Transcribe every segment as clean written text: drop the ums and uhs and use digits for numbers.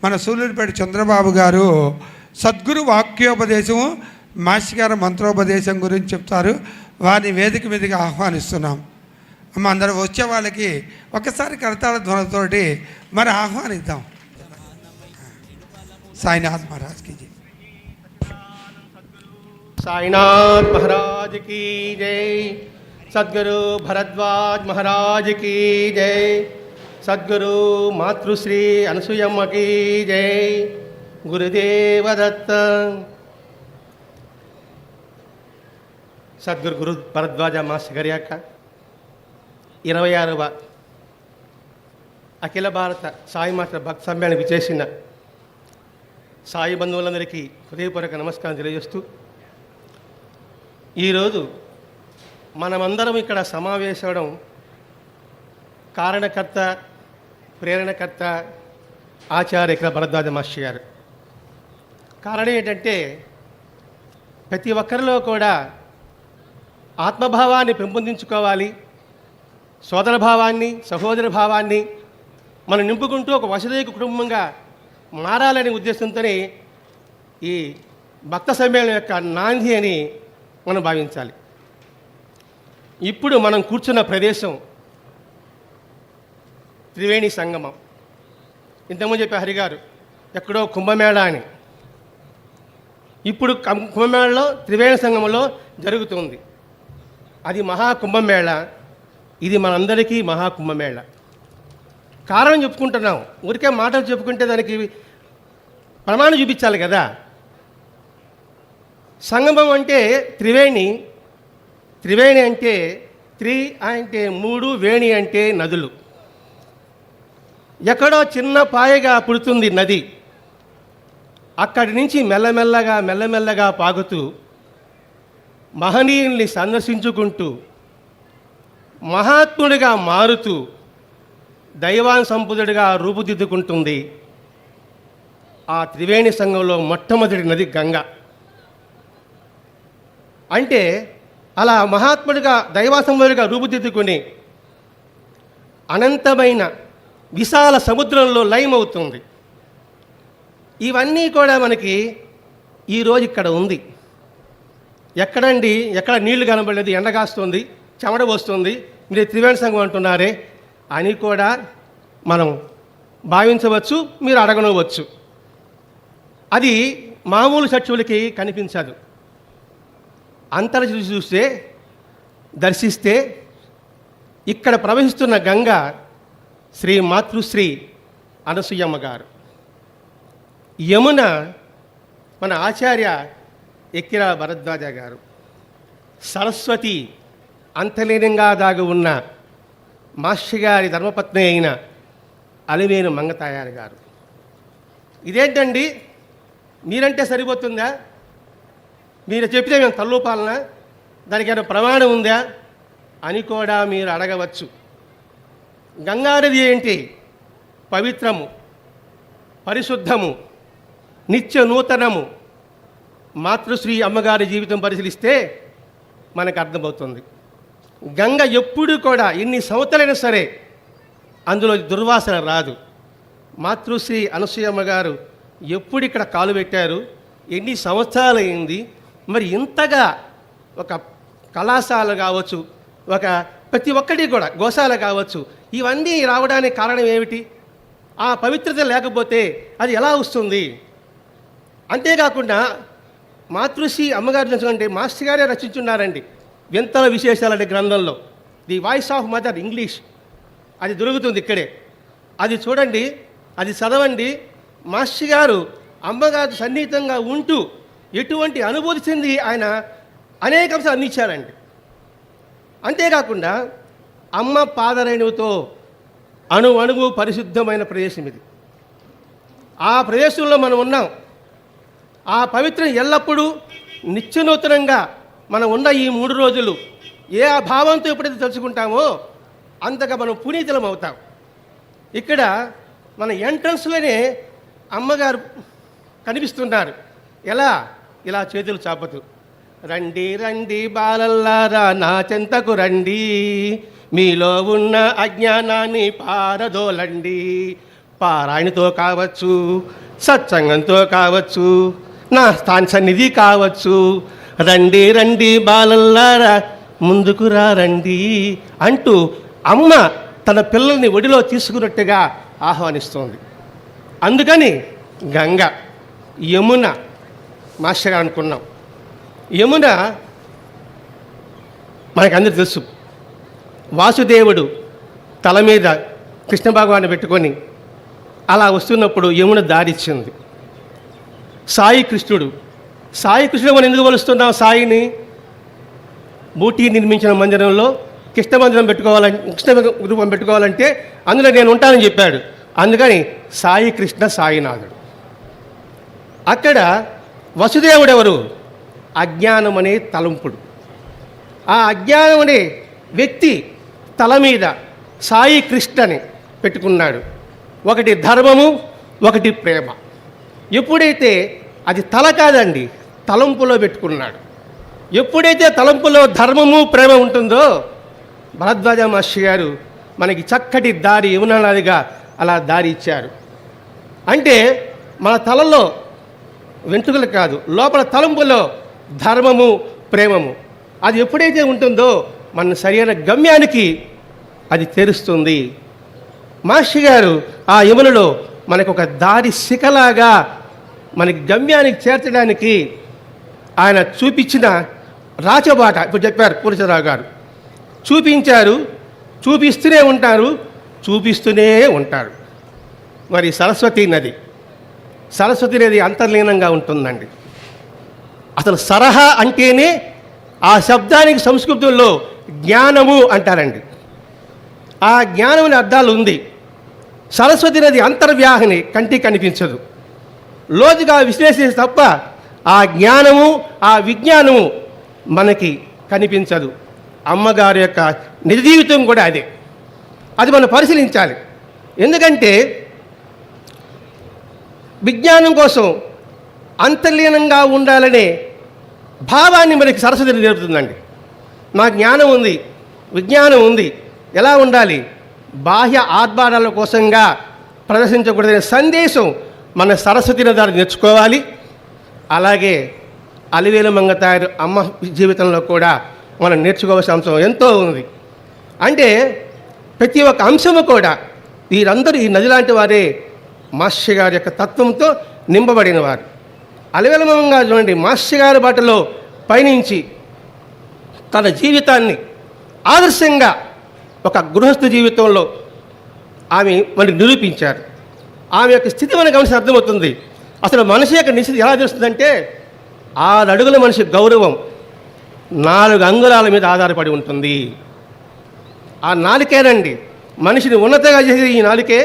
మన సూళ్ళూరుపేట చంద్రబాబు గారు సద్గురు వాక్యోపదేశము, మాస్టర్ గారు మంత్రోపదేశం గురించి చెప్తారు. వారిని వేదిక మీదకి ఆహ్వానిస్తున్నాం. అమ్మ, అందరూ వచ్చే వాళ్ళకి ఒకసారి కరతాళ ధ్వనితోటి మరి ఆహ్వానిద్దాం. సాయినాథ్ మహారాజ్ की जय. साईनाथ महाराज की जय. सद्गुरु भरद्वाज महाराज की जय. सद्गुरु मातृश्री అనసూయమ్మ की जय. गुरुदेव दत्त. సద్గురు గురు భరద్వాజ మాస్టర్ గారి యొక్క 26వ అఖిల భారత సాయి మాస్టర్ భక్త సమ్మేళనం విచేసిన సాయి బంధువులందరికీ హృదయపూర్వక నమస్కారం తెలియజేస్తూ, ఈరోజు మనమందరం ఇక్కడ సమావేశం కారణకర్త, ప్రేరణకర్త ఆచార్య ఇక్కడ భరద్వాజ మాస్టర్ గారు. కారణం ఏంటంటే, ప్రతి ఒక్కరిలో కూడా ఆత్మభావాన్ని పెంపొందించుకోవాలి, సోదర భావాన్ని, సహోదర భావాన్ని మనం నింపుకుంటూ ఒక వసుదైక కుటుంబంగా మారాలనే ఉద్దేశంతోనే ఈ భక్త సమ్మేళనం యొక్క నాంది అని మనం భావించాలి. ఇప్పుడు మనం కూర్చున్న ప్రదేశం త్రివేణి సంగమం. ఇంతకుముందు చెప్పే హరిగారు ఎక్కడో కుంభమేళ అని. ఇప్పుడు కుంభమేళలో త్రివేణి సంగమంలో జరుగుతుంది. అది మహాకుంభమేళ, ఇది మనందరికీ మహాకుంభమేళ. కారణం చెప్పుకుంటున్నాం, ఊరికే మాటలు చెప్పుకుంటే దానికి ప్రమాణం చూపించాలి కదా. సంగమం అంటే త్రివేణి, త్రివేణి అంటే త్రి అంటే 3, వేణి అంటే నదులు. ఎక్కడో చిన్న పాయగా పుడుతుంది నది, అక్కడి నుంచి మెల్లమెల్లగా మెల్లమెల్లగా పాగుతూ మహనీయుల్ని సందర్శించుకుంటూ మహాత్ముడిగా మారుతూ దైవాన్ సంపదుడిగా రూపుదిద్దుకుంటుంది. ఆ త్రివేణి సంగంలో మొట్టమొదటి నది గంగ. అంటే అలా మహాత్ముడిగా దైవాసంపదుడిగా రూపుదిద్దుకుని అనంతమైన విశాల సముద్రంలో లయమవుతుంది. ఇవన్నీ కూడా మనకి ఈరోజు ఇక్కడ ఉంది. ఎక్కడండి, ఎక్కడ నీళ్లు కనబడలేదు, ఎండగాస్తుంది, చెమట వస్తుంది, మీరు త్రివేణి సంగమం అంటున్నారే అని కూడా మనం భావించవచ్చు, మీరు అడగనవచ్చు. అది మామూలు చక్షువులకి కనిపించదు. అంతర్జీ చూస్తే, దర్శిస్తే ఇక్కడ ప్రవహిస్తున్న గంగ శ్రీ మాతృశ్రీ అనసూయమ్మ గారు. యమున మన ఆచార్య ఎక్కిరా భరద్వాజ గారు. సరస్వతి అంతలీనంగా దాగి ఉన్న మాస్టర్ గారి ధర్మపత్ని అయిన అలివేలు మంగతాయారు గారు. ఇదేంటండి, మీరంటే సరిపోతుందా? మీరు చెప్తే మేము తల్లూపాలనా? దానికైనా ప్రమాణం ఉందా అని కూడా మీరు అడగవచ్చు. గంగానది ఏంటి? పవిత్రము, పరిశుద్ధము, నిత్య నూతనము. మాతృశ్రీ అమ్మగారి జీవితం పరిశీలిస్తే మనకు అర్థమవుతుంది. గంగ ఎప్పుడు కూడా ఎన్ని సంవత్సరాలైనా సరే అందులో దుర్వాసన రాదు. మాతృశ్రీ అనసూయమ్మ గారు ఎప్పుడు ఇక్కడ కాలు పెట్టారు, ఎన్ని సంవత్సరాలు అయింది, మరి ఇంతగా ఒక కళాశాల కావచ్చు, ఒక ప్రతి ఒక్కటి కూడా గోశాల కావచ్చు, ఇవన్నీ రావడానికి కారణం ఏమిటి? ఆ పవిత్రత లేకపోతే అది ఎలా వస్తుంది? అంతేకాకుండా మాతృశ్రీ అమ్మగారి అంటే మాస్టర్ గారే రచించున్నారండి వింతల విశేషాలనే గ్రంథంలో. The voice of mother English అది దొరుకుతుంది ఇక్కడే. అది చూడండి, అది చదవండి. మాస్టర్ గారు అమ్మగారు సన్నిహితంగా ఉంటూ ఎటువంటి అనుభూతి చెంది ఆయన అనేక అంశాలు అందించారండి. అంతేకాకుండా అమ్మ పాదరేణువుతో అణువు పరిశుద్ధమైన ప్రదేశం ఇది. ఆ ప్రదేశంలో మనం ఉన్నాం. ఆ పవిత్రం ఎల్లప్పుడూ నిత్యనూతనంగా మనం ఉన్న ఈ 3 రోజులు ఏ భావంతో ఎప్పుడైతే తలుచుకుంటామో అంతగా మనం పునీతులం అవుతాం. ఇక్కడ మన ఎంట్రన్స్లోనే అమ్మగారు కనిపిస్తున్నారు. ఎలా? ఇలా చేతులు చాపతూ, రండి రండి బాలల్లారా నా చెంతకు రండి, మీలో ఉన్న అజ్ఞానాన్ని పారదోలండి, పారాయణతో కావచ్చు, సత్సంగంతో కావచ్చు, నా స్థాన సన్నిధి కావచ్చు. రండి రండి బాలల్లారా ముందుకు రండి అంటూ అమ్మ తన పిల్లల్ని ఒడిలో తీసుకున్నట్టుగా ఆహ్వానిస్తోంది. అందుకని గంగ, యమున మాస్టర్ గారు అనుకున్నాం. యమున మనకందరూ తెలుసు, వాసుదేవుడు తల మీద కృష్ణ భగవాన్ని పెట్టుకొని అలా వస్తున్నప్పుడు యమున దారిచ్చింది. సాయి కృష్ణుడు మనం ఎందుకు కొలుస్తున్నాం? సాయిని బూటీ నిర్మించిన మందిరంలో కృష్ణ మందిరం కృష్ణ రూపం పెట్టుకోవాలంటే అందులో నేను ఉంటానని చెప్పాడు. అందుకని సాయి కృష్ణ సాయినాథుడు. అక్కడ వసుదేవుడు ఎవరు? అజ్ఞానం అనే తలంపుడు. ఆ అజ్ఞానం అనే వ్యక్తి తల మీద సాయి కృష్ణని పెట్టుకున్నాడు. ఒకటి ధర్మము, ఒకటి ప్రేమ. ఎప్పుడైతే అది తల కాదండి, తలంపులో పెట్టుకున్నాడు. ఎప్పుడైతే తలంపులో ధర్మము ప్రేమ ఉంటుందో భరద్వాజ మహర్షి గారు మనకి చక్కటి దారి యమునాదిగా అలా దారి ఇచ్చారు. అంటే మన తలలో వెంట్రుకలు కాదు, లోపల తలంపులో ధర్మము ప్రేమము అది ఎప్పుడైతే ఉంటుందో మన సరైన గమ్యానికి అది తెరుస్తుంది. మహర్షి గారు ఆ యమునలో మనకు ఒక దారి శిఖలాగా మనకి గమ్యానికి చేర్చడానికి ఆయన చూపించిన రాచబాట ఇప్పుడు చెప్పారు పూర్చరావు గారు. చూపించారు, చూపిస్తూనే ఉంటారు, చూపిస్తూనే ఉంటారు. మరి సరస్వతి నది అంతర్లీనంగా ఉంటుందండి. అసలు సరహ అంటేనే ఆ శబ్దానికి సంస్కృతంలో జ్ఞానము అంటారండి. ఆ జ్ఞానముని అర్థాలు ఉంది. సరస్వతి నది అంతర్వ్యాహిని, కంటికి కనిపించదు. లోతుగా విశ్లేషించి తప్ప ఆ జ్ఞానము ఆ విజ్ఞానము మనకి కనిపించదు. అమ్మగారి యొక్క నిజ జీవితం కూడా అదే. అది మనం పరిశీలించాలి. ఎందుకంటే విజ్ఞానం కోసం అంతర్లీనంగా ఉండాలనే భావాన్ని మనకి సరస్వతి నేర్పుతుందండి. మా జ్ఞానం ఉంది, విజ్ఞానం ఉంది, ఎలా ఉండాలి, బాహ్య ఆర్భాటాల కోసంగా ప్రదర్శించకూడదనే సందేశం మన సరస్వతి నది నేర్చుకోవాలి. అలాగే అలివేలు మంగతాయారు అమ్మ జీవితంలో కూడా మనం నేర్చుకోవాల్సిన అంశం ఎంతో ఉంది. అంటే ప్రతి ఒక్క అంశము కూడా వీరందరూ ఈ నది లాంటి వారే మాస్టర్ గారి యొక్క తత్వంతో నింపబడిన వారు. అలివేలు మంగ చూడండి, మాస్టర్ గారి బాటలో పయనించి తన జీవితాన్ని ఆదర్శంగా ఒక గృహస్థ జీవితంలో ఆమె మనకి నిరూపించారు. ఆమె యొక్క స్థితి మనకు గమనించి అర్థమవుతుంది. అసలు మనిషి యొక్క నిస్థితి ఎలా తెలుస్తుందంటే 6 అడుగుల మనిషి గౌరవం 4 అంగుళాల మీద ఆధారపడి ఉంటుంది. ఆ నాలుకేనండి మనిషిని ఉన్నతంగా చేసేది ఈ నాలుకే,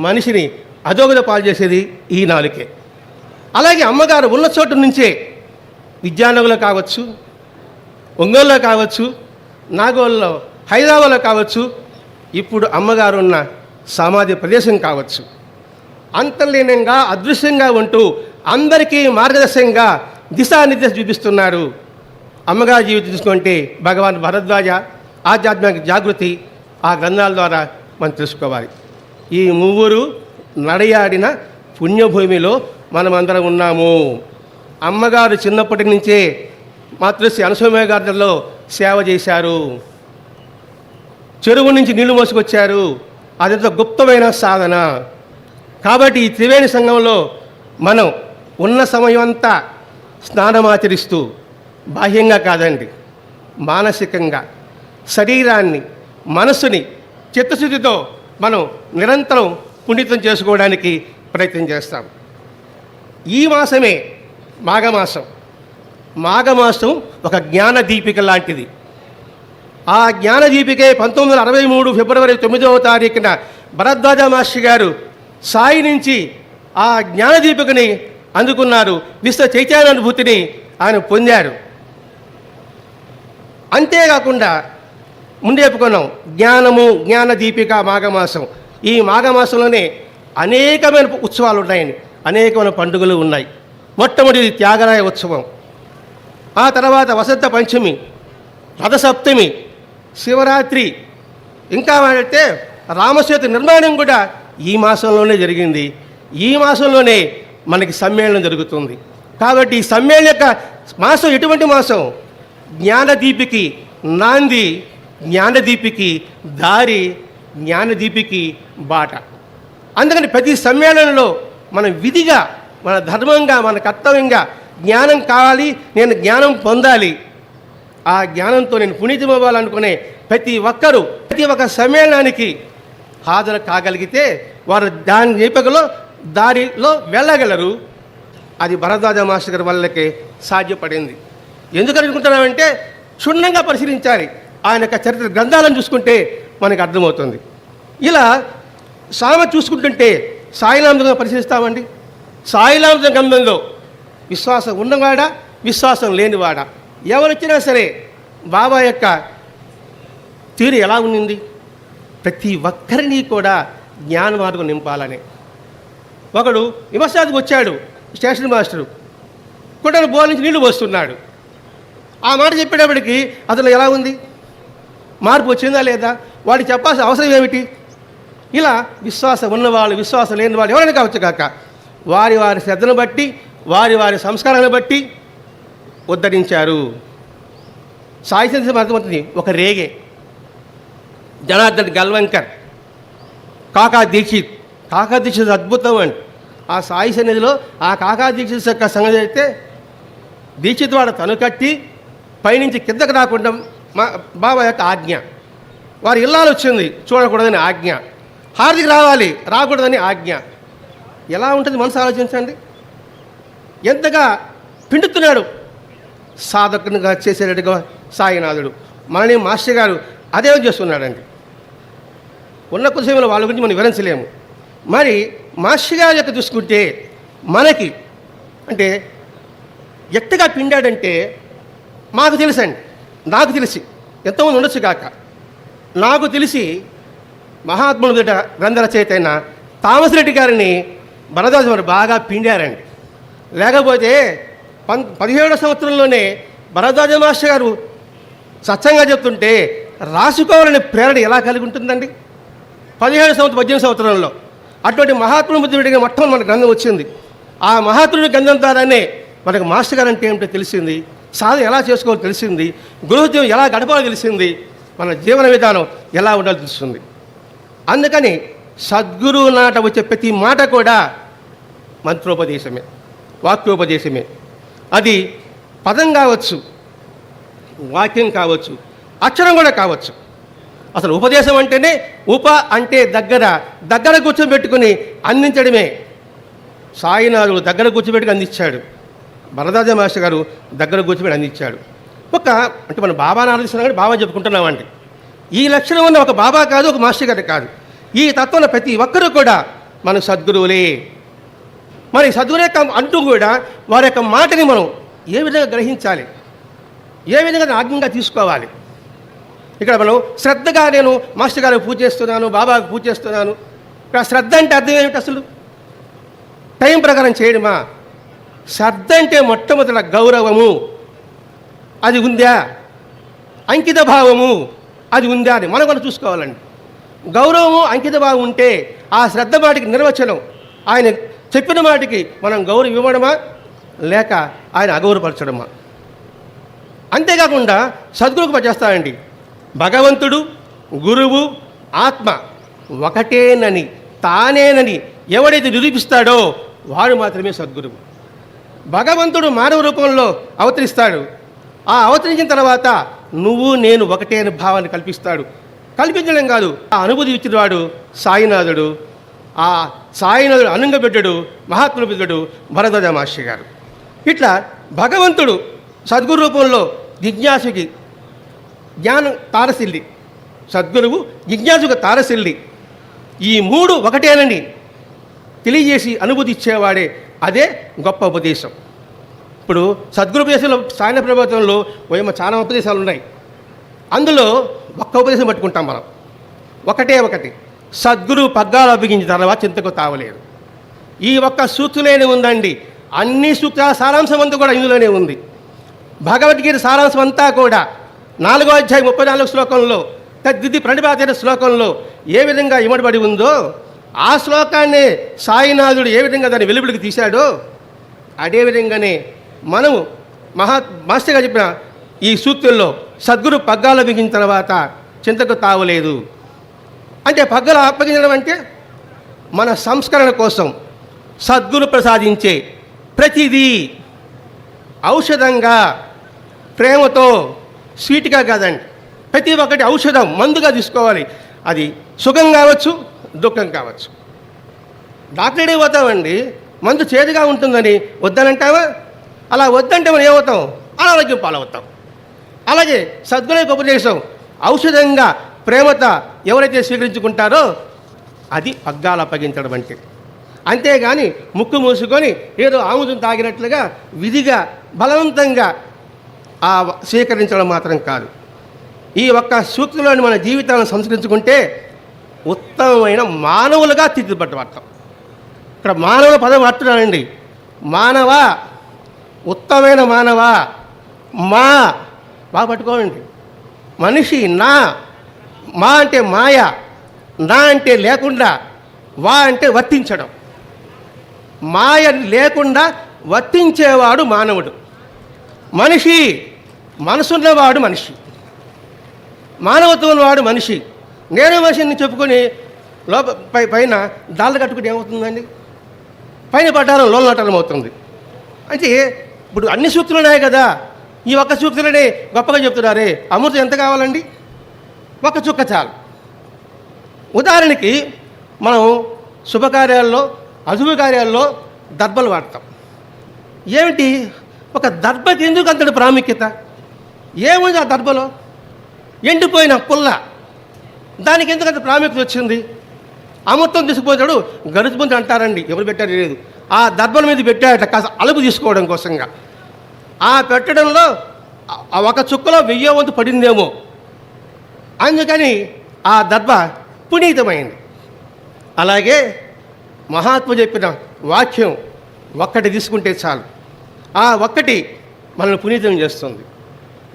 మనిషిని అధోగతి పాలు చేసేది ఈ నాలుకే. అలాగే అమ్మగారు ఉన్న చోటు నుంచే విద్యానగర్లో కావచ్చు, ఒంగోలులో కావచ్చు, నాగోల్లో, హైదరాబాద్లో కావచ్చు, ఇప్పుడు అమ్మగారు ఉన్న సమాధి ప్రదేశం కావచ్చు, అంతర్లీనంగా అదృశ్యంగా ఉంటూ అందరికీ మార్గదర్శకంగా దిశానిర్దేశం చూపిస్తున్నారు. అమ్మగారి జీవితం చూసుకుంటే భగవాన్ భరద్వాజ ఆధ్యాత్మిక జాగృతి ఆ గ్రంథాల ద్వారా మనం తెలుసుకోవాలి. ఈ ముగ్గురు నడయాడిన పుణ్యభూమిలో మనమందరం ఉన్నాము. అమ్మగారు చిన్నప్పటి నుంచే మాతృశ్రీ అనసూయ గార్డెన్లో సేవ చేశారు. చెరువు నుంచి నీళ్లు మోసుకొచ్చారు. అదంత గుప్తమైన సాధన. కాబట్టి ఈ త్రివేణి సంఘంలో మనం ఉన్న సమయం అంతా స్నానమాచరిస్తూ బాహ్యంగా కాదండి, మానసికంగా శరీరాన్ని మనస్సుని చిత్తశుద్ధితో మనం నిరంతరం పునీతం చేసుకోవడానికి ప్రయత్నం చేస్తాం. ఈ మాసమే మాఘమాసం. మాఘమాసం ఒక జ్ఞాన దీపిక లాంటిది. ఆ జ్ఞాన దీపికే 1963 ఫిబ్రవరి 9వ తారీఖున భరద్వాజ మహర్షి గారు సాయి నుంచి ఆ జ్ఞాన దీపికని అందుకున్నారు. విశ్వ చైతన్యానుభూతిని ఆయన పొందారు. అంతేకాకుండా ముందే చెప్పుకున్నాం, జ్ఞానము జ్ఞాన దీపిక మాఘమాసం. ఈ మాఘమాసంలోనే అనేకమైన ఉత్సవాలు ఉన్నాయండి, అనేకమైన పండుగలు ఉన్నాయి. మొట్టమొదటి త్యాగరాయ ఉత్సవం, ఆ తర్వాత వసంత పంచమి, రథసప్తమి, శివరాత్రి, ఇంకా అంటే రామసేతు నిర్మాణం కూడా ఈ మాసంలోనే జరిగింది. ఈ మాసంలోనే మనకి సమ్మేళనం జరుగుతుంది. కాబట్టి ఈ సమ్మేళన యొక్క మాసం ఎటువంటి మాసం? జ్ఞానదీపికి నాంది, జ్ఞానదీపికి దారి, జ్ఞానదీపికి బాట. అందుకని ప్రతి సమ్మేళనంలో మనం విధిగా, మన ధర్మంగా, మన కర్తవ్యంగా జ్ఞానం కావాలి, నేను జ్ఞానం పొందాలి, ఆ జ్ఞానంతో నేను పునీతమవ్వాలనుకునే ప్రతి ఒక్కరూ ప్రతి ఒక్క సమ్మేళనానికి హాజరు కాగలిగితే వారు దాని దీపికలో దారిలో వెళ్ళగలరు. అది భరద్వాజ మాస్టర్ గారి వల్లకే సాధ్యపడింది. ఎందుకని అనుకుంటున్నామంటే క్షుణ్ణంగా పరిశీలించాలి. ఆయన యొక్క చరిత్ర గ్రంథాలను చూసుకుంటే మనకు అర్థమవుతుంది. ఇలా సామ చూసుకుంటుంటే సాయినామృతం పరిశీలిస్తామండి. సాయినామృత గ్రంథంలో విశ్వాసం ఉన్నవాడా, విశ్వాసం లేనివాడా, ఎవరొచ్చినా సరే బాబా యొక్క తీరు ఎలా ఉన్నింది? ప్రతి ఒక్కరిని కూడా జ్ఞాన మార్గం నింపాలని. ఒకడు విమర్శనానికి వచ్చాడు, స్టేషన్ మాస్టరు కూడా బోర్ నుంచి నీళ్లు పోస్తున్నాడు. ఆ మాట చెప్పేటప్పటికి అతను ఎలా ఉంది? మార్పు వచ్చిందా లేదా? వాడికి చెప్పాల్సిన అవసరం ఏమిటి? ఇలా విశ్వాసం ఉన్నవాళ్ళు, విశ్వాసం లేని వాళ్ళు ఎవరైనా కావచ్చు కాక వారి వారి శ్రద్ధను బట్టి, వారి వారి సంస్కారాన్ని బట్టి ఉద్ధరించారు. సాయి సందేశం అర్థమవుతుంది. ఒక రేగే జనార్దన్ గల్వంకర్, కాకా దీక్షిత్ అద్భుతం అండి. ఆ సాయి సన్నిధిలో ఆ కాకా దీక్షిత్ యొక్క సంగతి అయితే దీక్షిత్ వాడు తను కట్టి పైనుంచి కిందకు రాకుండా బాబా యొక్క ఆజ్ఞ. వారి ఇల్లాలు వచ్చింది, చూడకూడదని ఆజ్ఞ. హారతికి రావాలి, రాకూడదని ఆజ్ఞ. ఎలా ఉంటుంది మనసు ఆలోచించండి. ఎంతగా పిండుతున్నాడు సాధకునిగా చేసేటట్టుగా సాయినాథుడు. మనని మాస్టర్ గారు అదే చేస్తున్నాడండి. ఉన్న కొద్దిసేపులో వాళ్ళ గురించి మనం వివరించలేము. మరి మాస్టర్ గారి యొక్క చూసుకుంటే మనకి అంటే ఎట్టగా పిండాడంటే మాకు తెలుసండి, నాకు తెలిసి ఎంతోమంది ఉండొచ్చు కాక నాకు తెలిసి మహాత్ముడు గ్రంథ రచయిత అయిన థామస్ రెడ్డి గారిని భరద్వాజ వారు బాగా పిండారండి. లేకపోతే 17వ సంవత్సరంలోనే భరద్వాజ మాస్టర్ గారు సత్సంగా చెప్తుంటే రాసుకోవాలనే ప్రేరణ ఎలా కలిగి ఉంటుందండి? 18వ సంవత్సరంలో అటువంటి మహాత్ముడు బుద్ధుడిగా మొట్టమొదటి మన గ్రంథం వచ్చింది. ఆ మహాత్ముడి గ్రంథం ద్వారానే మనకు మాస్టర్ గారు అంటే ఏమిటో తెలిసింది, సాధన ఎలా చేసుకోవాలో తెలిసింది, గృహోద్యోగం ఎలా గడపాలో తెలిసింది, మన జీవన విధానం ఎలా ఉండాలో తెలుస్తుంది. అందుకని సద్గురువు నాట వచ్చే ప్రతి మాట కూడా మంత్రోపదేశమే, వాక్యోపదేశమే. అది పదం కావచ్చు, వాక్యం కావచ్చు, అక్షరం కూడా కావచ్చు. అసలు ఉపదేశం అంటేనే అంటే దగ్గర కూర్చోబెట్టుకుని అందించడమే. సాయినాథుడు దగ్గర కూర్చోబెట్టుకుని అందించాడు, భరద్వాజ మాస్టర్ గారు దగ్గర కూర్చోబెట్టి అందించాడు. అంటే మనం బాబాని ఆరాధిస్తున్నాం కానీ బాబా చెప్పుకుంటున్నామండి. ఈ లక్షణం ఉన్న ఒక బాబా కాదు, ఒక మాస్టర్ గారు కాదు. ఈ తత్వంలో ప్రతి ఒక్కరూ కూడా మన సద్గురువులే. మరి సద్గురు యొక్క అంటూ కూడా వారి యొక్క మాటని మనం ఏ విధంగా గ్రహించాలి, ఏ విధంగా ఆజ్ఞంగా తీసుకోవాలి. ఇక్కడ మనం శ్రద్ధగా నేను మాస్టర్ గారికి పూజ చేస్తున్నాను, బాబాకు పూజ చేస్తున్నాను. ఇక్కడ శ్రద్ధ అంటే అర్థం ఏమిటి? అసలు టైం ప్రకారం చేయడమా? శ్రద్ధ అంటే మొట్టమొదట గౌరవము, అది ఉందా? అంకిత భావము, అది ఉందా అని మనం కూడా చూసుకోవాలండి. గౌరవము, అంకిత భావం ఉంటే ఆ శ్రద్ధ మాటికి నిర్వచనం, ఆయన చెప్పిన మాటికి మనం గౌరవం ఇవ్వడమా లేక ఆయన అగౌరవపరచడమా? అంతేకాకుండా సద్గురుకు పనిచేస్తానండి. భగవంతుడు, గురువు, ఆత్మ ఒకటేనని, తానేనని ఎవడైతే నిరూపిస్తాడో వాడు మాత్రమే సద్గురువు. భగవంతుడు మానవ రూపంలో అవతరిస్తాడు. ఆ అవతరించిన తర్వాత నువ్వు నేను ఒకటే అనే భావాన్ని కల్పిస్తాడు. కల్పించడం కాదు, ఆ అనుభూతి ఇచ్చినవాడు సాయినాథుడు. ఆ సాయినాథుడు అనంగబిడ్డడు, మహాత్ముల బిడ్డడు భరద్వాజ మాస్టర్ గారు. ఇట్లా భగవంతుడు సద్గురు రూపంలో జిజ్ఞాసుకి జ్ఞానం తారసిల్లి, సద్గురువు జిజ్ఞాసుకు తారసిల్లి, ఈ మూడు ఒకటేనని తెలియజేసి అనుభూతి ఇచ్చేవాడే, అదే గొప్ప ఉపదేశం. ఇప్పుడు సద్గురు ఉపదేశంలో సాయన ప్రభుత్వంలో చాలా ఉపదేశాలు ఉన్నాయి. అందులో ఒక్క ఉపదేశం పట్టుకుంటాం మనం. ఒకటి సద్గురు పగ్గాలు అప్పగించిన తర్వాత చింతకు తావలేదు. ఈ ఒక్క సూక్తులేనే ఉందండి. అన్ని సూక్తాల సారాంశం అంతా కూడా ఇందులోనే ఉంది. భగవద్గీత సారాంశం అంతా కూడా 4వ అధ్యాయం 34 శ్లోకంలో తద్దిది ప్రణిపాతైన శ్లోకంలో ఏ విధంగా ఇమడబడి ఉందో ఆ శ్లోకాన్ని సాయినాథుడు ఏ విధంగా దాన్ని వెలుబడికి తీశాడో అదేవిధంగానే మనము మాస్టర్గా చెప్పిన ఈ సూక్తుల్లో సద్గురు పగ్గాలు బిగించిన తర్వాత చింతకు తావలేదు అంటే పగ్గాలు అప్పగించడం అంటే మన సంస్కరణ కోసం సద్గురు ప్రసాదించే ప్రతిదీ ఔషధంగా ప్రేమతో స్వీట్గా కాదండి, ప్రతి ఒక్కటి ఔషధం మందుగా తీసుకోవాలి. అది సుఖం కావచ్చు, దుఃఖం కావచ్చు. డాక్టర్డే పోతామండి, మందు చేదుగా ఉంటుందని వద్దనంటావా? అలా వద్దంటే మనం ఏమవుతాం? అనారోగ్యం పాలవుతాం. అలాగే సద్గురు యొక్క ఉపదేశం ఔషధంగా ప్రేమతో ఎవరైతే స్వీకరించుకుంటారో అది పగ్గాలు అప్పగించడం అంటే. అంతేగాని ముక్కు మూసుకొని ఏదో ఆముదం తాగినట్లుగా విధిగా బలవంతంగా స్వీకరించడం మాత్రం కాదు. ఈ ఒక్క సూక్తిలోని మన జీవితాలను సంస్కరించుకుంటే ఉత్తమమైన మానవులుగా తీర్చిదిద్దబడతాం. ఇక్కడ మానవుల పదం వాడుతున్నానండి. మానవ, ఉత్తమమైన మానవ, మా బాగా పట్టుకోండి. మనిషి నా, మా అంటే మాయ, నా అంటే లేకుండా, వా అంటే వర్తించడం. మాయ లేకుండా వర్తించేవాడు మానవుడు. మనిషి మనసున్నవాడు మనిషి, మానవత్వం ఉన్నవాడు మనిషి. నేను మనిషిని చెప్పుకొని పైన దాళ్ళు కట్టుకుంటే ఏమవుతుందండి? పైన పడ్డారం లోనటం అవుతుంది. అంటే ఇప్పుడు అన్ని సూక్తులు ఉన్నాయి కదా, ఈ ఒక్క సూక్తులనే గొప్పగా చెప్తున్నారే. అమృతం ఎంత కావాలండి? ఒక చుక్క చాలు. ఉదాహరణకి మనం శుభకార్యాల్లో, అశుభ కార్యాల్లో దర్భలు వాడతాం. ఏమిటి? ఒక దర్భకి ఎందుకు అంతటి ప్రాముఖ్యత? ఏముంది ఆ దర్భలో? ఎండిపోయిన పుల్ల, దానికి ఎందుకు అంత ప్రాముఖ్యత వచ్చింది? అమృతం తీసుకుపోతాడు గరుచుపుంజ అంటారండి, ఎవరు పెట్టారు లేదు. ఆ దర్భల మీద పెట్టాడట కాస్త అలుపు తీసుకోవడం కోసంగా. ఆ పెట్టడంలో ఒక చుక్కలో 1000వ వంతు పడిందేమో, అందుకని ఆ దర్భ పునీతమైంది. అలాగే మహాత్మ చెప్పిన వాక్యం ఒక్కటి తీసుకుంటే చాలు, ఆ ఒక్కటి మనల్ని పునీతం చేస్తుంది.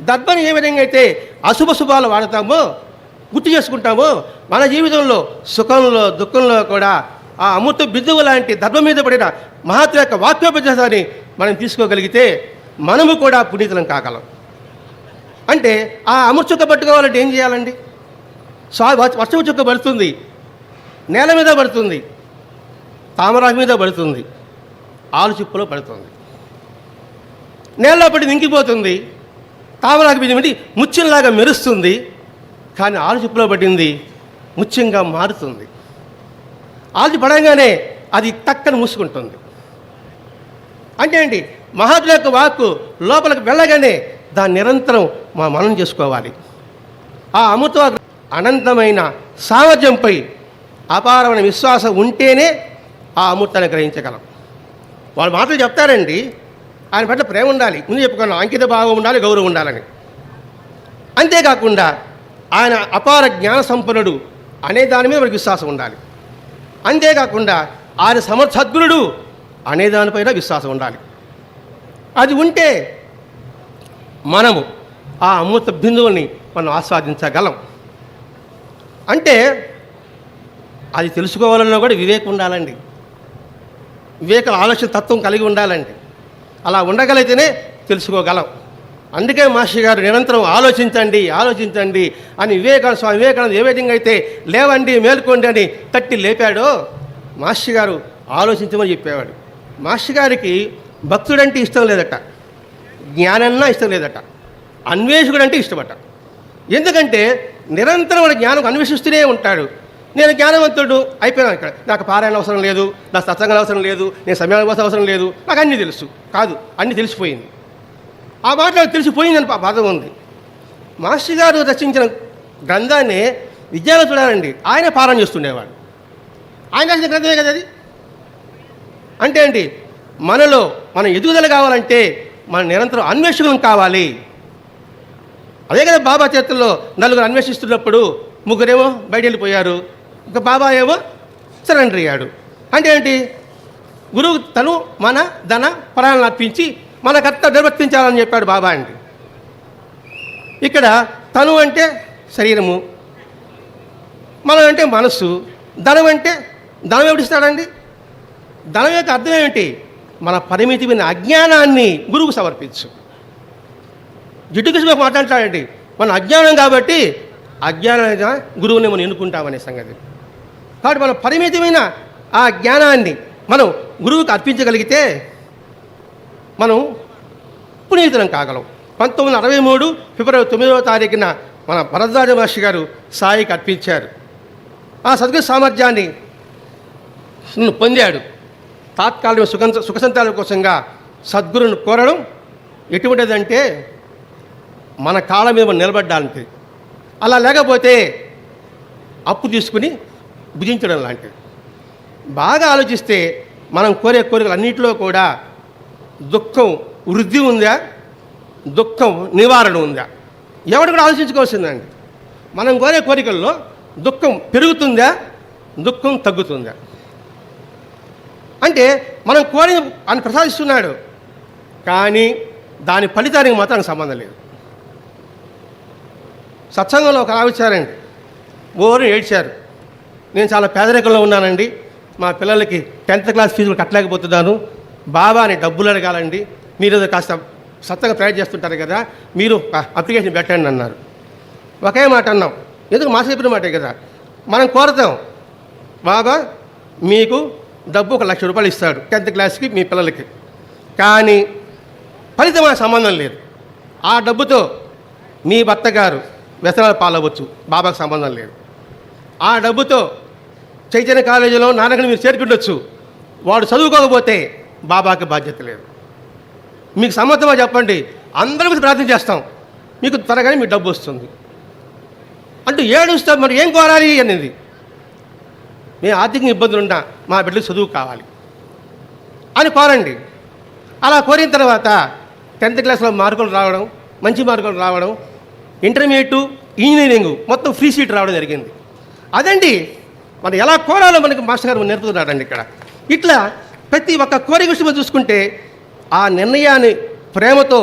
దర్భను ఏ విధంగా అయితే అశుభాలు వాడతామో, గుర్తు చేసుకుంటామో, మన జీవితంలో సుఖంలో దుఃఖంలో కూడా ఆ అమృత బిందువు లాంటి దర్భ మీద పడిన మహాత్మ యొక్క వాక్యోపదేశాన్ని మనం తీసుకోగలిగితే మనము కూడా పునీతులం కాగలం. అంటే ఆ అమృత చుక్క పట్టుకోవాలంటే ఏం చేయాలండి? వర్షం చుక్క పడుతుంది, నేల మీద పడుతుంది, తామరాకు మీద పడుతుంది, ఆలు చిప్పులో పడుతుంది. నేలలో పడి ఇంకిపోతుంది, తామరాకు మీద పడి ముత్యంలాగా మెరుస్తుంది. కానీ ఆలు చిప్పులో పడింది ముత్యంగా మారుతుంది. ఆలు పడంగానే అది టక్కన మూసుకుంటుంది. అంటే ఏంటి? మహాత్మ యొక్క వాక్కు లోపలికి వెళ్ళగానే దాన్ని నిరంతరం మనం చేసుకోవాలి. ఆ అమృత అనంతమైన సామర్థ్యంపై అపారమైన విశ్వాసం ఉంటేనే ఆ అమృతాన్ని గ్రహించగలం. వాళ్ళు మాటలు చెప్తారండి, ఆయన పట్ల ప్రేమ ఉండాలి, ముందు చెప్పుకున్నాం, అంకిత భావం ఉండాలి, గౌరవం ఉండాలని. అంతేకాకుండా ఆయన అపార జ్ఞాన సంపన్నుడు అనే దాని మీద మనకు విశ్వాసం ఉండాలి. అంతేకాకుండా ఆయన సద్గురుడు అనే దానిపైన విశ్వాసం ఉండాలి. అది ఉంటే మనము ఆ అమృత బిందువుని మనం ఆస్వాదించగలం. అంటే అది తెలుసుకోవాలన్నా కూడా వివేకం ఉండాలండి, వివేక ఆలోచన తత్వం కలిగి ఉండాలండి. అలా ఉండగలిగితేనే తెలుసుకోగలం. అందుకే మాస్టర్ గారు నిరంతరం ఆలోచించండి ఆలోచించండి అని స్వామి వివేకానంద ఏ విధంగా అయితే లేవండి మేల్కోండి అని తట్టి లేపాడో మాస్టర్ గారు ఆలోచించమని చెప్పేవాడు. మాస్టర్ గారికి భక్తుడంటే ఇష్టం లేదట, జ్ఞానన్నా ఇష్టం లేదట, అన్వేషకుడు అంటే ఇష్టమట. ఎందుకంటే నిరంతరం వాడు జ్ఞానం అన్వేషిస్తూనే ఉంటాడు. నేను జ్ఞానవంతుడు అయిపోయాను, ఇక్కడ నాకు పారాయణ అవసరం లేదు, నాకు సత్సంగం అవసరం లేదు, నేను సమయానికి కోసం అవసరం లేదు, నాకు అన్నీ తెలుసు. కాదు, అన్నీ తెలిసిపోయింది. ఆ మాట నాకు తెలిసిపోయిందని బాధ ఉంది. మాస్టర్ గారు రచించిన గ్రంథాన్ని విద్యార్థులు చూడాలండి, ఆయన పారాయణ చేస్తుండేవాడు. ఆయన రాసిన గ్రంథమే కదా అది. అంటే ఏంటి? మనలో మనం ఎదుగుదల కావాలంటే మనం నిరంతరం అన్వేషణం కావాలి. అదే కదా బాబా చేతుల్లో నలుగురు అన్వేషిస్తున్నప్పుడు ముగ్గురేమో బయట వెళ్ళిపోయారు, ఇంకా బాబా ఏమో సరెండర్ అయ్యాడు. అంటే ఏంటి? గురువు తను మన ధన ప్రాణాలను అర్పించి మన కర్త నిర్వర్తించాలని చెప్పాడు బాబా అండి. ఇక్కడ తను అంటే శరీరము, మనం అంటే మనస్సు, ధనం అంటే ధనం ఎవడిస్తాడండి? ధనం యొక్క అర్థం ఏమిటి? మన పరిమితమైన అజ్ఞానాన్ని గురువుకు సమర్పించు. జిడ్డు మాట్లాడతాడండి, మన అజ్ఞానం కాబట్టి అజ్ఞానంగా గురువుని మనం ఎన్నుకుంటామనే సంగతి. కాబట్టి మన పరిమితమైన ఆ జ్ఞానాన్ని మనం గురువుకు అర్పించగలిగితే మనం పునీతులం కాగలం. 1963 ఫిబ్రవరి 9వ తారీఖున మన భరద్వాజ మహర్షి గారు సాయికి అర్పించారు. ఆ సద్గురు సామర్థ్యాన్ని పొందాడు. తాత్కాలిక సుఖసంతాల కోసంగా సద్గురుని కోరడం ఎటువంటిదంటే మన కాళ్ళ మీద మనం నిలబడ్డానికి, అలా లేకపోతే అప్పు తీసుకుని భుజించడం లాంటిది. బాగా ఆలోచిస్తే మనం కోరే కోరికలు అన్నింటిలో కూడా దుఃఖం వృద్ధి ఉందా, దుఃఖం నివారణ ఉందా? ఎవరు కూడా ఆలోచించుకోవాల్సిందండి. మనం కోరే కోరికల్లో దుఃఖం పెరుగుతుందా, దుఃఖం తగ్గుతుందా? అంటే మనం కోరి ఆయన ప్రసాదిస్తున్నాడు, కానీ దాని ఫలితానికి మాత్రం సంబంధం లేదు. సత్సంగంలో ఒక ఆవిచారండి, ఓరు ఏడ్చారు. నేను చాలా పేదరికంలో ఉన్నానండి, మా పిల్లలకి 10th క్లాస్ ఫీజులు కట్టలేకపోతున్నాను, బాబాని డబ్బులు అడగాలండి, మీరు ఏదో కాస్త సత్తంగా ప్రయత్నం చేస్తుంటారు కదా, మీరు అప్లికేషన్ పెట్టండి అన్నారు. ఒకే మాట అన్నాం, ఎందుకు మా చెప్పిన మాటే కదా. మనం కోరతాం, బాబా మీకు డబ్బు 1 లక్ష రూపాయలు ఇస్తాడు 10th క్లాస్కి మీ పిల్లలకి, కానీ ఫలితం ఆ సంబంధం లేదు. ఆ డబ్బుతో మీ భర్త గారు వ్యసనాలు పాలవచ్చు, బాబాకు సంబంధం లేదు. ఆ డబ్బుతో చైతన్య కాలేజీలో నాన్నగారిని మీరు చేర్పిండొచ్చు, వాడు చదువుకోకపోతే బాబాకి బాధ్యత లేదు. మీకు సమ్మతమా చెప్పండి, అందరి గురించి ప్రార్థన చేస్తాం, మీకు త్వరగానే మీ డబ్బు వస్తుంది అంటూ ఏడుస్తాం. మరి ఏం కోరాలి అనేది, మేము ఆర్థిక ఇబ్బందులు ఉన్నా మా బిడ్డలకు చదువు కావాలి అని కోరండి. అలా కోరిన తర్వాత 10th క్లాస్లో మార్కులు రావడం, మంచి మార్కులు రావడం, ఇంటర్మీడియట్ ఇంజనీరింగ్ మొత్తం ఫ్రీ సీట్ రావడం జరిగింది. అదండి మనం ఎలా కోరాలో మనకి మాస్టర్ గారు నేర్పుతున్నారండి ఇక్కడ. ఇట్లా ప్రతి ఒక్క కోరిక విషయంలో చూసుకుంటే ఆ నిర్ణయాన్ని ప్రేమతో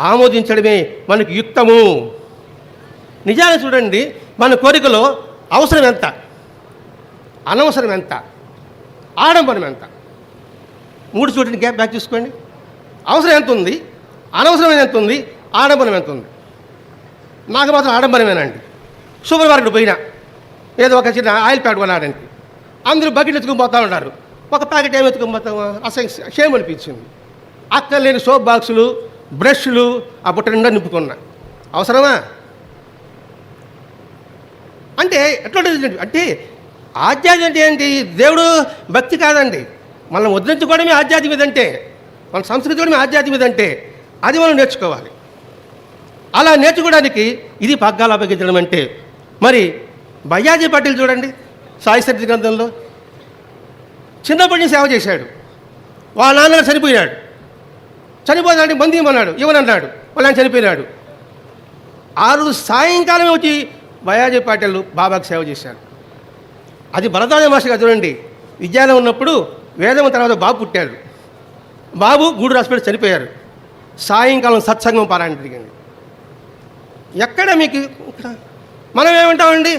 ఆమోదించడమే మనకి యుక్తము. నిజాన్ని చూడండి, మన కోరికలో అవసరం ఎంత, అనవసరం ఎంత, ఆడంబరం ఎంత, 3 చూడండి, గ్యాప్ బ్యాక్ చూసుకోండి. అవసరం ఎంత ఉంది, అనవసరమైన ఎంత ఉంది, ఆడంబరం ఎంత ఉంది. నాకు మాత్రం ఆడంబరమేనండి. సూపర్ మార్కెట్ పోయినా ఏదో ఒక చిన్న ఆయిల్ ప్యాకెట్ కొనడానికి అందరూ బకెట్ ఎత్తుకుని పోతూ ఉంటారు, ఒక ప్యాకెట్ ఏమి ఎత్తుకుని పోతామా, అసలు షేమ్ అనిపించింది. అక్కడ లేని సోప్ బాక్సులు, బ్రష్లు ఆ బుట్ట నిండా నింపుకున్నా. అవసరమా? అంటే ఎట్లా అంటే ఆధ్యాత్మికత అంటే ఏంటి? దేవుడు భక్తి కాదండి, మనం వదిలించుకోవడమే ఆధ్యాత్మికత అంటే, మన సంస్కృతి కూడా ఆధ్యాత్మికత అంటే అది మనం నేర్చుకోవాలి. అలా నేర్చుకోవడానికి ఇది పగ్గాలు అప్పగించడం అంటే. మరి భయ్యాజీ పటేల్ చూడండి, సాయి సత్య గ్రంథంలో చిన్నప్పటి నుంచి సేవ చేశాడు. వాళ్ళ నాన్నగారు చనిపోయాడు, చనిపోతాడంటే మంది ఇవ్వమన్నాడు, ఇవ్వనన్నాడు, వాళ్ళు ఆయన చనిపోయినాడు. ఆ రోజు సాయంకాలమే వచ్చి భయ్యాజీ పటేల్ బాబాకి సేవ చేశాడు. అది భరద్వాజ మాస్టర్ గారు చూడండి, విద్యాలయం ఉన్నప్పుడు వేదం తర్వాత బాబు పుట్టాడు, బాబు గూడు హాస్పిటల్ చనిపోయారు, సాయంకాలం సత్సంగం పారాయణ జరిగింది. ఎక్కడ మీకు మనం ఏమంటామండి,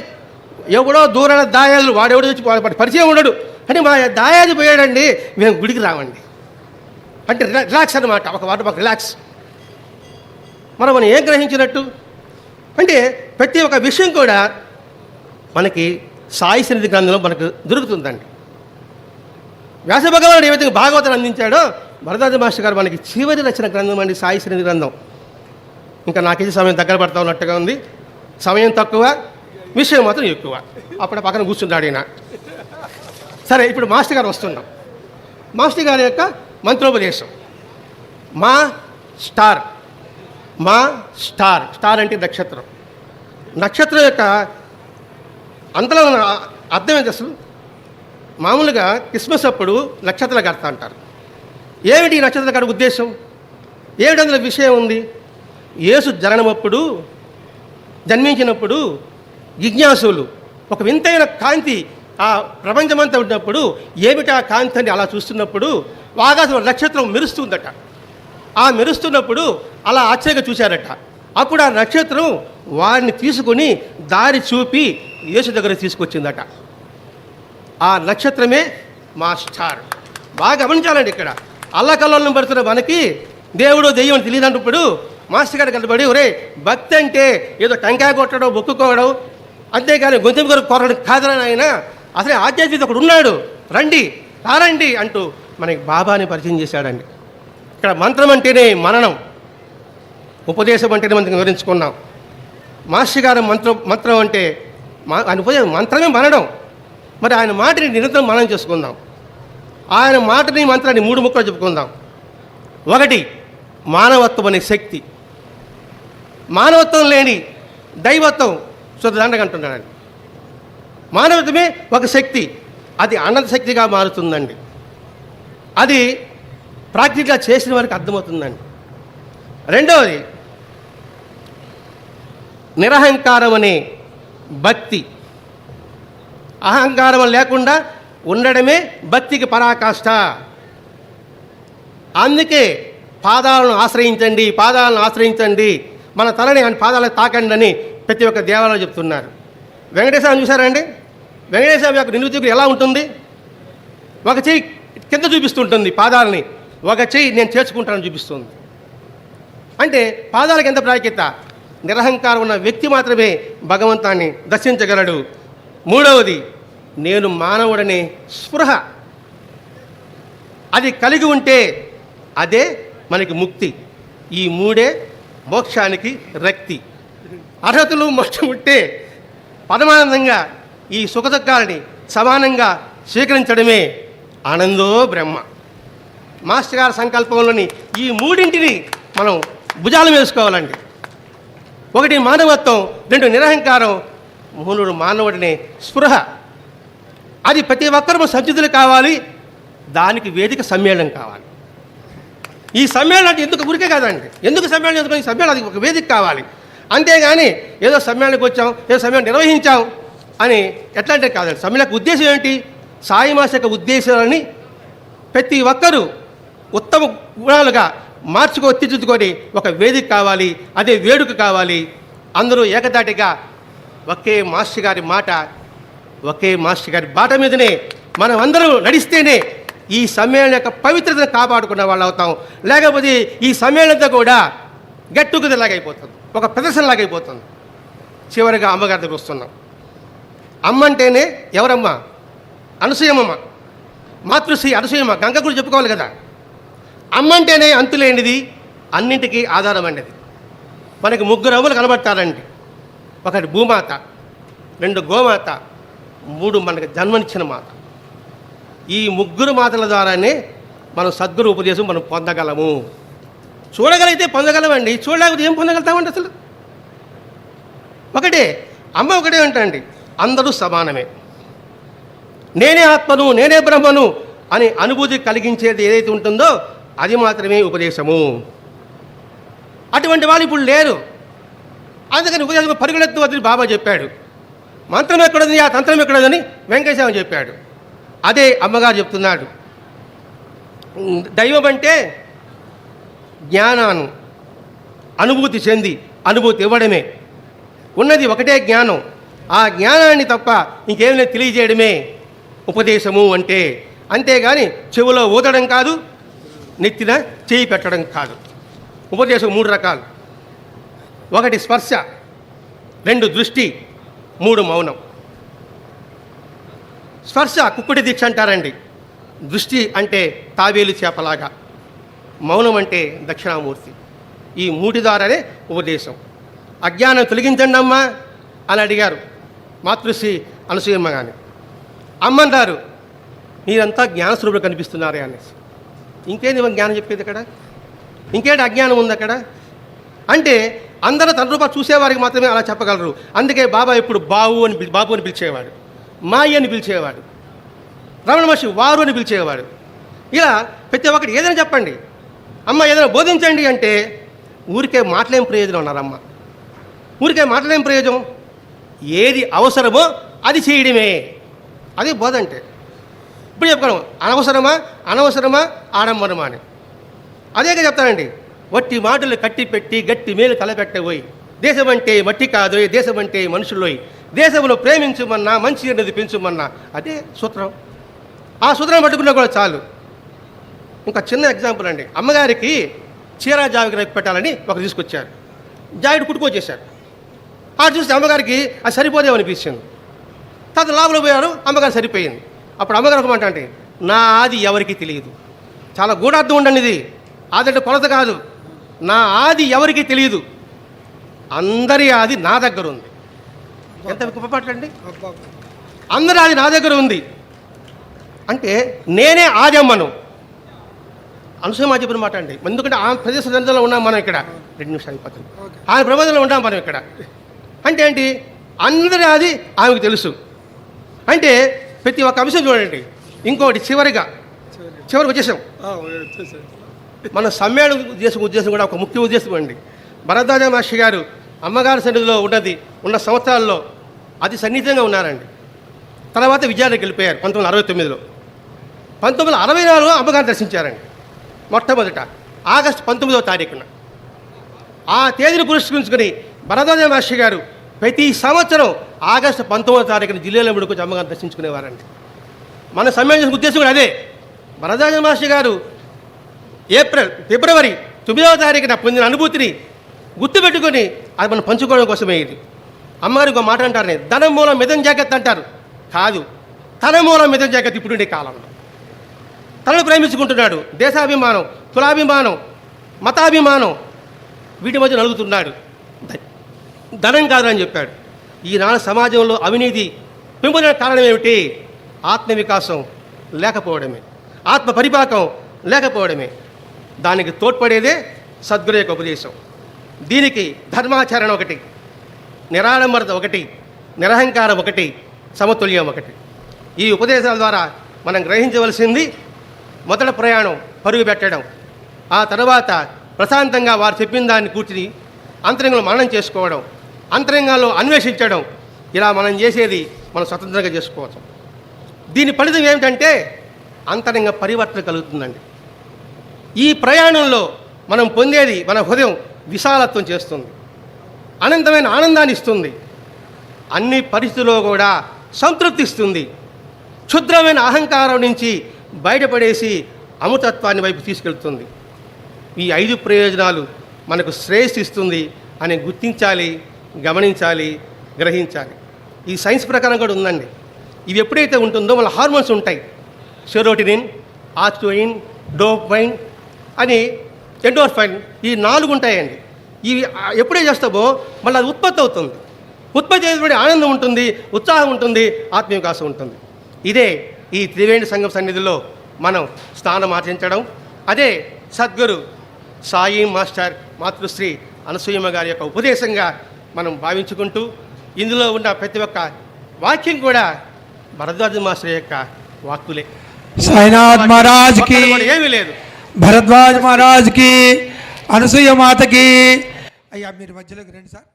ఎవడో దూరాన దాయాదులు, వాడెవడో వచ్చి పరిచయం ఉండడు అని మా దాయాది పోయాడండి, మేము గుడికి రావండి అంటే రిలాక్స్ అనమాట, ఒక వాటర్ మాకు రిలాక్స్. మనం ఏం గ్రహించినట్టు అంటే ప్రతి ఒక్క విషయం కూడా మనకి సాయి సన్నిధి గ్రంథంలో మనకు దొరుకుతుందండి. వ్యాస భగవానుడు ఏ విధంగా భాగవతాన్ని అందించాడో భరద్వాజ మాస్టర్ గారు మనకి చివరి రచన గ్రంథం అండి సాయి సన్నిధి గ్రంథం. ఇంకా నాకేసి సమయం దగ్గర పడతా ఉన్నట్టుగా ఉంది, సమయం తక్కువ, విషయం మాత్రం ఎక్కువ. అప్పుడు పక్కన కూర్చున్నాడు ఈయన. సరే, ఇప్పుడు మాస్టర్ గారు వస్తున్నాం. మాస్టర్ గారి యొక్క మంత్రోపదేశం. మా స్టార్, మా స్టార్, స్టార్ అంటే నక్షత్రం. నక్షత్రం యొక్క అంతలో అర్థం ఏంటి అసలు? మామూలుగా క్రిస్మస్ అప్పుడు నక్షత్రాల గర్త అంటారు. ఏమిటి ఈ నక్షత్రాల గర్త ఉద్దేశం? ఏమిటి అందులో విషయం ఉంది? యేసు జననమప్పుడు, జన్మించినప్పుడు జిజ్ఞాసులు ఒక వింతైన కాంతి ఆ ప్రపంచమంతా ఉన్నప్పుడు ఏమిటి ఆ కాంతి అని అలా చూస్తున్నప్పుడు ఆకాశంలో నక్షత్రం మెరుస్తుందట. ఆ మెరుస్తున్నప్పుడు అలా ఆశ్చర్యంగా చూశారట. అప్పుడు ఆ నక్షత్రం వారిని తీసుకొని దారి చూపి యేసు దగ్గర తీసుకొచ్చిందట. ఆ నక్షత్రమే మా స్టార్. బాగా గమనించాలండి. ఇక్కడ అల్లకల్లోలం పడుతున్న మనకి దేవుడు దెయ్యం తెలియదంటప్పుడు మాస్టర్ గారు కనబడి, ఒరే భక్తి అంటే ఏదో టెంకాయ కొట్టడం, బొక్కుకోవడం, అంతేగాని గొంతెం కొరకు కొరడం కాదని ఆయన అసలే ఆధ్యాత్మికత ఒకడు ఉన్నాడు, రండి రారండి అంటూ మనకి బాబాని పరిచయం చేశాడండి. ఇక్కడ మంత్రం అంటేనే మననం, ఉపదేశం అంటేనే మనం వివరించుకున్నాం. మాస్టర్ గారు మంత్రం అంటే ఆయన ఉపదేశం, మంత్రమే మనడం. మరి ఆయన మాటని నిరంతరం మనం చేసుకుందాం. ఆయన మాటని మంత్రాన్ని 3 ముక్కలు చెప్పుకుందాం. 1 మానవత్వం అనే శక్తి. మానవత్వం లేని దైవత్వం శుద్ధదండగంటున్నాడండి. మానవత్వమే ఒక శక్తి, అది అనంత శక్తిగా మారుతుందండి. అది ప్రాక్టికల్గా చేసిన వారికి అర్థమవుతుందండి. 2వది నిరహంకారం అనే భక్తి. అహంకారం లేకుండా ఉండడమే భక్తికి పరాకాష్ట. అందుకే పాదాలను ఆశ్రయించండి, మన తలని ఆయన పాదాలకు తాకండి అని ప్రతి ఒక్క దేవాలయం చెప్తున్నారు. వెంకటేశ్వరం చూసారండి? వెంకటేశ్వరం యొక్క నిలువుతీరు ఎలా ఉంటుంది? ఒక చెయ్యి కింద చూపిస్తుంటుంది పాదాలని, ఒక చెయ్యి నేను చేర్చుకుంటానని చూపిస్తుంది. అంటే పాదాలకు ఎంత ప్రాముఖ్యత. నిరహంకారం ఉన్న వ్యక్తి మాత్రమే భగవంతాన్ని దర్శించగలడు. 3వది నేను మానవుడనే స్పృహ. అది కలిగి ఉంటే అదే మనకి ముక్తి. ఈ 3 మోక్షానికి రక్తి. అర్హతలు మోక్షం ఉంటే పరమానందంగా ఈ సుఖదుఖాలని సమానంగా స్వీకరించడమే ఆనందో బ్రహ్మ. మాస్టర్ గారి సంకల్పంలోని ఈ 3 మనం భుజాలు వేసుకోవాలండి. 1 మానవత్వం, 2 నిరహంకారం, 3 మానవుడినే స్పృహ. అది ప్రతి ఒక్కరూ సంచితులు కావాలి. దానికి వేదిక సమ్మేళనం కావాలి. ఈ సమ్మేళనం అంటే ఎందుకు ఊరికే కాదండి. ఎందుకు సమ్మేళనం ఎందుకు? ఈ సమ్మేళనం అది ఒక వేదిక కావాలి. అంతేగాని ఏదో సమ్మేళనకు వచ్చాం, ఏదో సమ్మేళనం నిర్వహించాం అని ఎట్లా అంటే కాదండి. సమ్మేళనకు ఉద్దేశం ఏంటి? సాయి మాస్ యొక్క ఉద్దేశాలని ప్రతి ఒక్కరూ ఉత్తమ గుణాలుగా తీర్చిదిద్దుకొని ఒక వేదిక కావాలి, అదే వేడుక కావాలి. అందరూ ఏకదాటిగా ఒకే మాస్టర్ గారి మాట, ఒకే మాస్టర్ గారి బాట మీదనే మనం అందరూ నడిస్తేనే ఈ సమ్మేళనం యొక్క పవిత్రతను కాపాడుకున్న వాళ్ళు అవుతాం. లేకపోతే ఈ సమ్మేళనంతో కూడా గెట్ టుగెదర్ లాగా అయిపోతుంది, ఒక ప్రదర్శనలాగా అయిపోతుంది. చివరిగా అమ్మగారి దగ్గర వస్తున్నాం. అమ్మ అంటేనే ఎవరమ్మ? అనసూయమ్మ, మాతృశ్రీ అనసూయమ్మ. గంగ కూడా చెప్పుకోవాలి కదా. అమ్మ అంటేనే అంతులేనిది, అన్నింటికీ ఆధారమైనది. మనకి 3 అమ్మలు కనబడతారండి. 1 భూమాత, 2 గోమాత, 3 మనకు జన్మనిచ్చిన మాత. ఈ 3 మాతల ద్వారానే మనం సద్గురు ఉపదేశం మనం పొందగలము. చూడగలిగితే పొందగలమండి, చూడలేకపోతే ఏం పొందగలుగుతామండి? అసలు ఒకటే అమ్మ, ఒకటే అంటండి. అందరూ సమానమే, నేనే ఆత్మను, నేనే బ్రహ్మను అని అనుభూతి కలిగించేది ఏదైతే ఉంటుందో అది మాత్రమే ఉపదేశము. అటువంటి వాళ్ళు ఇప్పుడు లేరు. అందుకని ఉపదేశం పరుగులెత్తు వద్దని బాబా చెప్పాడు. మంత్రం ఎక్కడదని, ఆ తంత్రం ఎక్కడదని వెంకటేశ్వరం చెప్పాడు. అదే అమ్మగారు చెప్తున్నాడు. దైవం అంటే జ్ఞానాన్ని అనుభూతి చెంది అనుభూతి ఇవ్వడమే. ఉన్నది ఒకటే జ్ఞానం. ఆ జ్ఞానాన్ని తప్ప ఇంకేమైనా తెలియజేయడమే ఉపదేశము అంటే. అంతేగాని చెవులో ఊదడం కాదు, నెత్తిన చేయి పెట్టడం కాదు. ఉపదేశం 3 రకాలు. 1 స్పర్శ, 2 దృష్టి, 3 మౌనం. స్పర్శ కుక్కుడి దీక్ష అంటారండి. దృష్టి అంటే తాబేలు చేపలాగా, మౌనం అంటే దక్షిణామూర్తి. ఈ 3 ద్వారానే ఉపదేశం. అజ్ఞానం తొలగించండి అమ్మా అని అడిగారు మాతృశ్రీ అనసూయమ్మ గాని. అమ్మంటారు, మీరంతా జ్ఞానస్వరూపులు కనిపిస్తున్నారే అనేసి. ఇంకేంది జ్ఞానం చెప్పేది అక్కడ? ఇంకేంటి అజ్ఞానం ఉంది అక్కడ? అంటే అందరూ తన రూపా చూసేవారికి మాత్రమే అలా చెప్పగలరు. అందుకే బాబా ఇప్పుడు బాబు అని పిలిచేవాడు, మాయి అని పిలిచేవాడు, రమణ మహర్షి వారు అని పిలిచేవాడు. ఇలా ప్రతి ఒక్కటి ఏదైనా చెప్పండి, అమ్మ ఏదైనా బోధించండి అంటే ఊరికే మాటలేం ప్రయోజనం అన్నారమ్మ. ఊరికే మాటలేం ప్రయోజనం? ఏది అవసరమో అది చేయడమే, అది బోధ అంటే. ఇప్పుడు చెప్పుకోవడం అనవసరమా ఆడంబరమా అని అదేగా చెప్తానండి. వట్టి మాటలు కట్టి పెట్టి గట్టి మేలు తలపెట్టబోయి, దేశం అంటే మట్టి కాదోయ్, దేశం అంటే మనుషులోయ్, దేశంలో ప్రేమించుమన్నా, మంచి అనేది పెంచుమన్నా, అదే సూత్రం. ఆ సూత్రం పట్టుకున్నా కూడా చాలు. ఇంకా చిన్న ఎగ్జాంపుల్ అండి. అమ్మగారికి చీర జాకెట్ పెట్టాలని ఒకరు తీసుకొచ్చారు. జాకెట్ కుట్టుకొచ్చేశారు. ఆ చూస్తే అమ్మగారికి అది సరిపోదేమనిపించింది. తర్వాత లోపల పోయారు, అమ్మగారు సరిపోయింది. అప్పుడు అమ్మగారు ఒక మాట అంటే, నా ఆది ఎవరికి తెలియదు. చాలా గూఢార్థం ఉండండి ఇది. ఆదంటే కొలత కాదు. నా ఆది ఎవరికి తెలియదు, అందరి ఆది నా దగ్గర ఉంది. ఎంత గొప్ప పాటలండి. అందరి ఆది నా దగ్గర ఉంది అంటే నేనే ఆది అమ్మను. అనసూయమ్మ చెప్పిన మాట అండి. ఎందుకంటే ఆ ప్రదేశంలో ఉన్నాం మనం ఇక్కడ. 2 నిమిషాలు అయిపోతుంది. ఆయన ప్రబంధంలో ఉన్నాం మనం ఇక్కడ. అంటే ఏంటి? అందరి ఆది ఆమెకు తెలుసు. అంటే ప్రతి ఒక్క అంశం చూడండి. ఇంకోటి చివరికి వచ్చేసాం. మన సమ్మేళనం ఉద్దేశం కూడా ఒక ముఖ్య ఉద్దేశం అండి. భరద్వాజ మహర్షి గారు అమ్మగారి సన్నిధిలో ఉన్న సంవత్సరాల్లో అతి సన్నిహితంగా ఉన్నారండి. తర్వాత విజయానికి వెళ్ళిపోయారు 1969లో. 1964లో అమ్మగారిని దర్శించారండి మొట్టమొదట, ఆగస్టు 19వ తారీఖున. ఆ తేదీని పురస్కరించుకుని భరద్వాజ మహర్షి గారు ప్రతి సంవత్సరం ఆగస్టు 19వ తారీఖున జిల్లాలో ముడుకొచ్చి అమ్మగారిని దర్శించుకునేవారండి. మన సమ్మేళన ఉద్దేశం కూడా అదే. భరద్వాజ మహర్షి గారు ఫిబ్రవరి 9వ తారీఖున పొందిన అనుభూతిని గుర్తుపెట్టుకొని అది మనం పంచుకోవడం కోసమే ఇది. అమ్మగారు ఒక మాట అంటారు, ధనం మూలం మిథం జాగ్రత్త అంటారు. కాదు, తన మూలం మిథం జాగ్రత్త ఇప్పుడుండే కాలంలో. తనను ప్రేమించుకుంటున్నాడు. దేశాభిమానం, కులాభిమానం, మతాభిమానం వీటి మధ్య నలుగుతున్నాడు. ధనం కాదని చెప్పాడు. ఈనాడు సమాజంలో అవినీతి పెంపుదల కారణం ఏమిటి? ఆత్మవికాసం లేకపోవడమే, ఆత్మ పరిపాకం లేకపోవడమే. దానికి తోడ్పడేదే సద్గురు యొక్క ఉపదేశం. దీనికి ధర్మాచరణ ఒకటి, నిరాడంబరత ఒకటి, నిరహంకారం ఒకటి, సమతుల్యం ఒకటి. ఈ ఉపదేశాల ద్వారా మనం గ్రహించవలసింది మొదటి ప్రయాణం పరుగు పెట్టడం, ఆ తర్వాత ప్రశాంతంగా వారు చెప్పిన దాన్ని కూర్చుని అంతరంగంలో మననం చేసుకోవడం, అంతరంగాల్లో అన్వేషించడం. ఇలా మనం చేసేది మనం స్వతంత్రంగా చేసుకోవచ్చు. దీని ఫలితం ఏమిటంటే అంతరంగ పరివర్తన కలుగుతుందండి. ఈ ప్రయాణంలో మనం పొందేది మన హృదయం విశాలత్వం చేస్తుంది, అనంతమైన ఆనందాన్ని ఇస్తుంది, అన్ని పరిస్థితుల్లో కూడా సంతృప్తిస్తుంది, క్షుద్రమైన అహంకారం నుంచి బయటపడేసి అమృతత్వాన్ని వైపు తీసుకెళ్తుంది. ఈ 5 ప్రయోజనాలు మనకు శ్రేయస్సిస్తుంది అని గుర్తించాలి, గమనించాలి, గ్రహించాలి. ఈ సైన్స్ ప్రకారం కూడా ఉందండి. ఇవి ఎప్పుడైతే ఉంటుందో మన హార్మోన్స్ ఉంటాయి, సెరోటినిన్, ఆస్ట్రోయిన్, డోపమైన్ అని ఎండోర్ఫైన్, ఈ 4 ఉంటాయండి. ఇవి ఎప్పుడే చేస్తామో మళ్ళీ అది ఉత్పత్తి అవుతుంది. ఉత్పత్తి చేయబడి ఆనందం ఉంటుంది, ఉత్సాహం ఉంటుంది, ఆత్మవికాసం ఉంటుంది. ఇదే ఈ త్రివేణి సంఘం సన్నిధిలో మనం స్థానం ఆచరించడం. అదే సద్గురు సాయి మాస్టర్ మాతృశ్రీ అనసూయమ్మ గారి యొక్క ఉపదేశంగా మనం భావించుకుంటూ, ఇందులో ఉన్న ప్రతి ఒక్క వాక్యం కూడా భరద్వాజ మాస్టర్ యొక్క వాక్కులే. సాయినాథ్ మహారాజ్కి, ఏమీ లేదు. భరద్వాజ్ మహారాజ్కి, అనసూయ మాతకి. అయ్యా మీరు మధ్యలోకి రండి సార్.